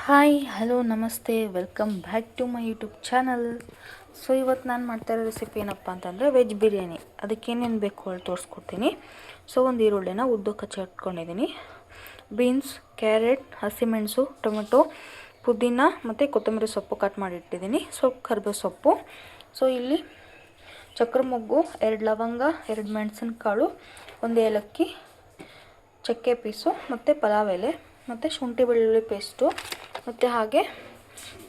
Hi hello namaste welcome back to my YouTube channel. So ಇವತ್ತು ನಾನು ಮಾಡ್ತಾ ಇರೋ ರೆಸಿಪಿ ಏನಪ್ಪ ಅಂತಂದರೆ ವೆಜ್ ಬಿರಿಯಾನಿ. ಅದಕ್ಕೇನೇನು ಬೇಕು ಹೇಳಿ ತೋರಿಸ್ಕೊಡ್ತೀನಿ. ಸೊ ಒಂದು ಈರುಳ್ಳಿನ ಉದ್ದಕ್ಕೆ ಹಚ್ಚಿಟ್ಕೊಂಡಿದ್ದೀನಿ, ಬೀನ್ಸ್, ಕ್ಯಾರೆಟ್, ಹಸಿಮೆಣಸು, ಟೊಮೆಟೊ, ಪುದೀನ ಮತ್ತು ಕೊತ್ತಂಬರಿ ಸೊಪ್ಪು ಕಟ್ ಮಾಡಿಟ್ಟಿದ್ದೀನಿ, ಸ್ವಲ್ಪ ಕರಿಬೇವು ಸೊಪ್ಪು. ಸೊ ಇಲ್ಲಿ ಚಕ್ರ ಮೊಗ್ಗು, 2 ಲವಂಗ, 2 ಮೆಣಸಿನಕಾಳು, 1 ಏಲಕ್ಕಿ, ಚಕ್ಕೆ ಪೀಸು ಮತ್ತು ಪಲಾವ್ ಎಲೆ ಮತ್ತು ಶುಂಠಿ ಬೆಳ್ಳುಳ್ಳಿ ಪೇಸ್ಟು ಮತ್ತು ಹಾಗೆ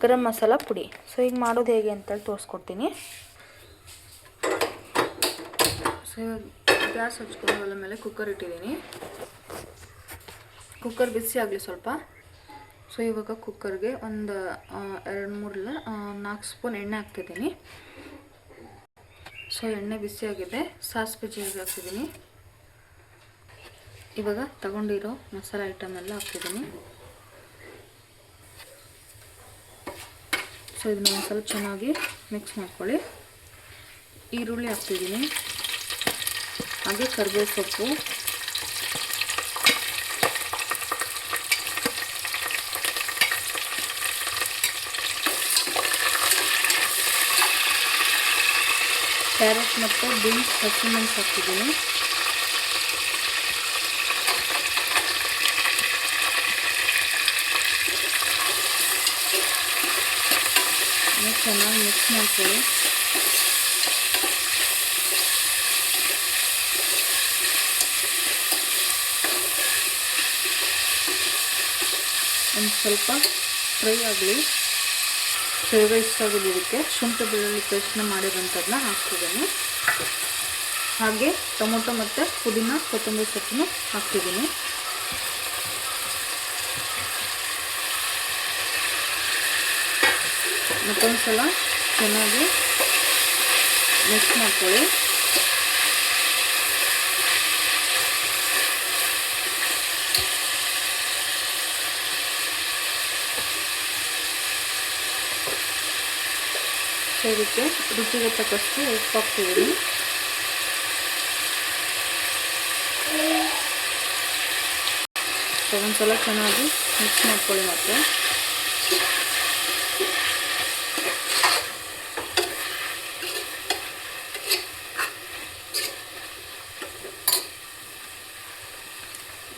ಗರಂ ಮಸಾಲ ಪುಡಿ. ಸೊ ಈಗ ಮಾಡೋದು ಹೇಗೆ ಅಂತೇಳಿ ತೋರಿಸ್ಕೊಡ್ತೀನಿ. ಸೊ ಗ್ಯಾಸ್ ಹಚ್ಕೊಂಡು ಒಲೆ ಮೇಲೆ ಕುಕ್ಕರ್ ಇಟ್ಟಿದ್ದೀನಿ. ಕುಕ್ಕರ್ ಬಿಸಿ ಆಗಲಿ ಸ್ವಲ್ಪ. ಸೊ ಇವಾಗ ಕುಕ್ಕರ್ಗೆ ಒಂದು 2-4 ಸ್ಪೂನ್ ಎಣ್ಣೆ ಹಾಕ್ತಿದ್ದೀನಿ. ಸೊ ಎಣ್ಣೆ ಬಿಸಿಯಾಗಿದೆ, ಸಾಸಿವೆ ಜೀರಿಗೆ ಹಾಕ್ತಿದ್ದೀನಿ. ಇವಾಗ ತಗೊಂಡಿರೋ ಮಸಾಲ ಐಟಮ್ ಎಲ್ಲ ಹಾಕ್ತಿದ್ದೀನಿ. ಸೊ ಇದನ್ನ ಒಂದು ಸ್ವಲ್ಪ ಚೆನ್ನಾಗಿ ಮಿಕ್ಸ್ ಮಾಡ್ಕೊಳ್ಳಿ. ಈರುಳ್ಳಿ ಹಾಕ್ತಿದ್ದೀನಿ, ಹಾಗೆ ಕರಿಬೇವು ಸೊಪ್ಪು, ಕ್ಯಾರೆಟ್ ಮತ್ತು ಬೀನ್ಸ್, ಹಸಿಮೆಣಸು ಹಾಕ್ತಿದ್ದೀನಿ. ಚೆನ್ನಾಗಿ ಮಿಕ್ಸ್ ಮಾಡ್ಕೊಳ್ಳಿ. ಒಂದು ಸ್ವಲ್ಪ ಫ್ರೈ ಆಗಲಿ. ಫ್ಲೇವರ್ ಇಷ್ಟ ಆಗೋದು ಇದಕ್ಕೆ ಶುಂಠಿ ಬೆಳ್ಳುಳ್ಳಿ ಪೇಸ್ಟ್ನ ಮಾಡಿರೋಂಥದ್ದನ್ನ ಹಾಕ್ತಿದ್ದೀನಿ. ಹಾಗೆ ಟೊಮೊಟೊ ಮತ್ತು ಪುದೀನ, ಕೊತ್ತಂಬರಿ ಸೊಪ್ಪನ್ನು ಹಾಕ್ತಿದ್ದೀನಿ. ಮತ್ತೊಂದು ಸಲ ಚೆನ್ನಾಗಿ ಮಿಕ್ಸ್ ಮಾಡ್ಕೊಳ್ಳಿ. ಸೊ ಇದಕ್ಕೆ ರುಚಿಗೆ ತಕ್ಕಷ್ಟು ಉಪ್ಪು ಹಾಕ್ತಿದ್ದೀನಿ. ಸೊ ಒಂದ್ಸಲ ಚೆನ್ನಾಗಿ ಮಿಕ್ಸ್ ಮಾಡ್ಕೊಳ್ಳಿ. ಮತ್ತೆ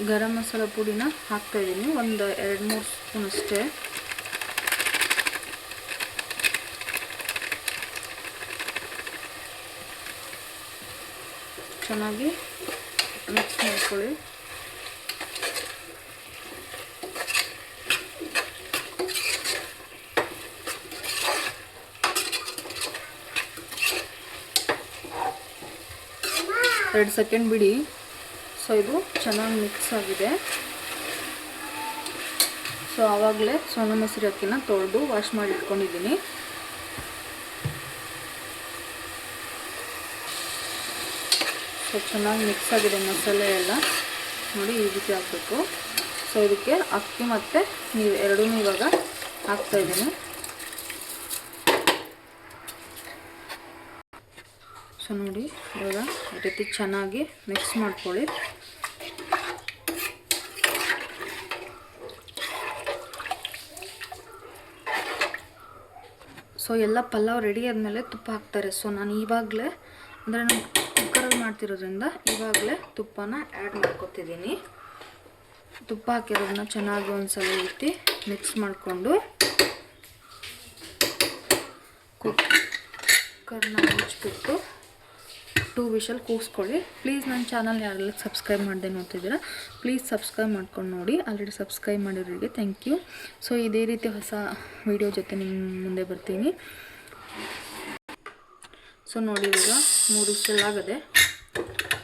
ಗರಂ ಮಸಾಲ ಪುಡಿನ ಹಾಕ್ತಾಯಿದ್ದೀನಿ, ಒಂದು 2-3 ಸ್ಪೂನ್ ಅಷ್ಟೇ. ಚೆನ್ನಾಗಿ ಮಿಕ್ಸ್ ಮಾಡ್ಕೊಳ್ಳಿ. ಎರಡು ಸೆಕೆಂಡ್ ಬಿಡಿ. ಸೊ ಇದು ಚೆನ್ನಾಗಿ ಮಿಕ್ಸ್ ಆಗಿದೆ. ಸೊ ಆವಾಗಲೇ ಸೋನಾ ಮಸೂರಿ ಅಕ್ಕಿನ ತೊಳೆದು ವಾಶ್ ಮಾಡಿ ಇಟ್ಕೊಂಡಿದ್ದೀನಿ. ಸೊ ಚೆನ್ನಾಗಿ ಮಿಕ್ಸ್ ಆಗಿದೆ ಮಸಾಲೆ ಎಲ್ಲ, ನೋಡಿ ಈ ರೀತಿ ಆಗಬೇಕು. ಸೊ ಇದಕ್ಕೆ ಅಕ್ಕಿ ಮತ್ತು ನೀರು ಎರಡೂ ಇವಾಗ ಹಾಕ್ತಾಯಿದ್ದೀನಿ. ಸೊ ನೋಡಿ ಇವಾಗ ಈ ರೀತಿ ಚೆನ್ನಾಗಿ ಮಿಕ್ಸ್ ಮಾಡ್ಕೊಳ್ಳಿ. ಸೊ ಎಲ್ಲ ಪಲಾವ್ ರೆಡಿ ಆದಮೇಲೆ ತುಪ್ಪ ಹಾಕ್ತಾರೆ. ಸೊ ನಾನು ಇವಾಗಲೇ ಅಂದರೆ ನಾನು ಕುಕ್ಕರಲ್ಲಿ ಮಾಡ್ತಿರೋದ್ರಿಂದ ಇವಾಗಲೇ ತುಪ್ಪನ ಆ್ಯಡ್ ಮಾಡ್ಕೊತಿದ್ದೀನಿ. ತುಪ್ಪ ಹಾಕಿರೋದನ್ನ ಚೆನ್ನಾಗಿ ಒಂದ್ಸಲ ರೀತಿ ಮಿಕ್ಸ್ ಮಾಡಿಕೊಂಡು ಕುಕ್ಕರ್ನ ಮುಚ್ಚಿಬಿಟ್ಟು 2 ವಿಷಲ್ ಕೂಗಿಸ್ಕೊಳ್ಳಿ. ಪ್ಲೀಸ್ ನನ್ನ ಚಾನಲ್ ಯಾರೆಲ್ಲ ಸಬ್ಸ್ಕ್ರೈಬ್ ಮಾಡದೆ ನೋಡ್ತಿದ್ದೀರಾ ಪ್ಲೀಸ್ ಸಬ್ಸ್ಕ್ರೈಬ್ ಮಾಡ್ಕೊಂಡು ನೋಡಿ. ಆಲ್ರೆಡಿ ಸಬ್ಸ್ಕ್ರೈಬ್ ಮಾಡಿರೋರಿಗೆ ಥ್ಯಾಂಕ್ ಯು. ಸೊ ಇದೇ ರೀತಿ ಹೊಸ ವಿಡಿಯೋ ಜೊತೆ ನಿಮ್ಮ ಮುಂದೆ ಬರ್ತೀನಿ. ಸೊ ನೋಡಿ ಇವಾಗ 3 ವಿಷಲ್ ಆಗದೆ,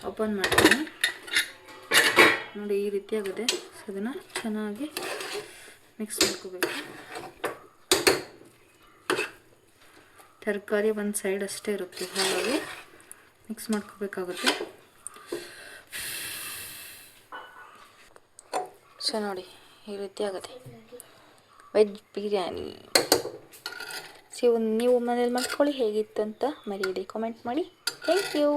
ಓಪನ್ ಮಾಡ್ತೀನಿ. ನೋಡಿ ಈ ರೀತಿ ಆಗಿದೆ. ಸೊ ಇದನ್ನು ಚೆನ್ನಾಗಿ ಮಿಕ್ಸ್ ಮಾಡ್ಕೋಬೇಕು. ತರಕಾರಿ ಒಂದು ಸೈಡ್ ಅಷ್ಟೇ ಇರುತ್ತೆ, ಹಾಗಾಗಿ ಮಿಕ್ಸ್ ಮಾಡ್ಕೋಬೇಕಾಗುತ್ತೆ. ಸೊ ನೋಡಿ ಈ ರೀತಿ ಆಗುತ್ತೆ ವೆಜ್ ಬಿರಿಯಾನಿ. ಸೊ ನೀವು ಮನೇಲಿ ಮಾಡ್ಕೊಳ್ಳಿ, ಹೇಗಿತ್ತು ಅಂತ ಮರೀರಿ ಕಾಮೆಂಟ್ ಮಾಡಿ. Thank you.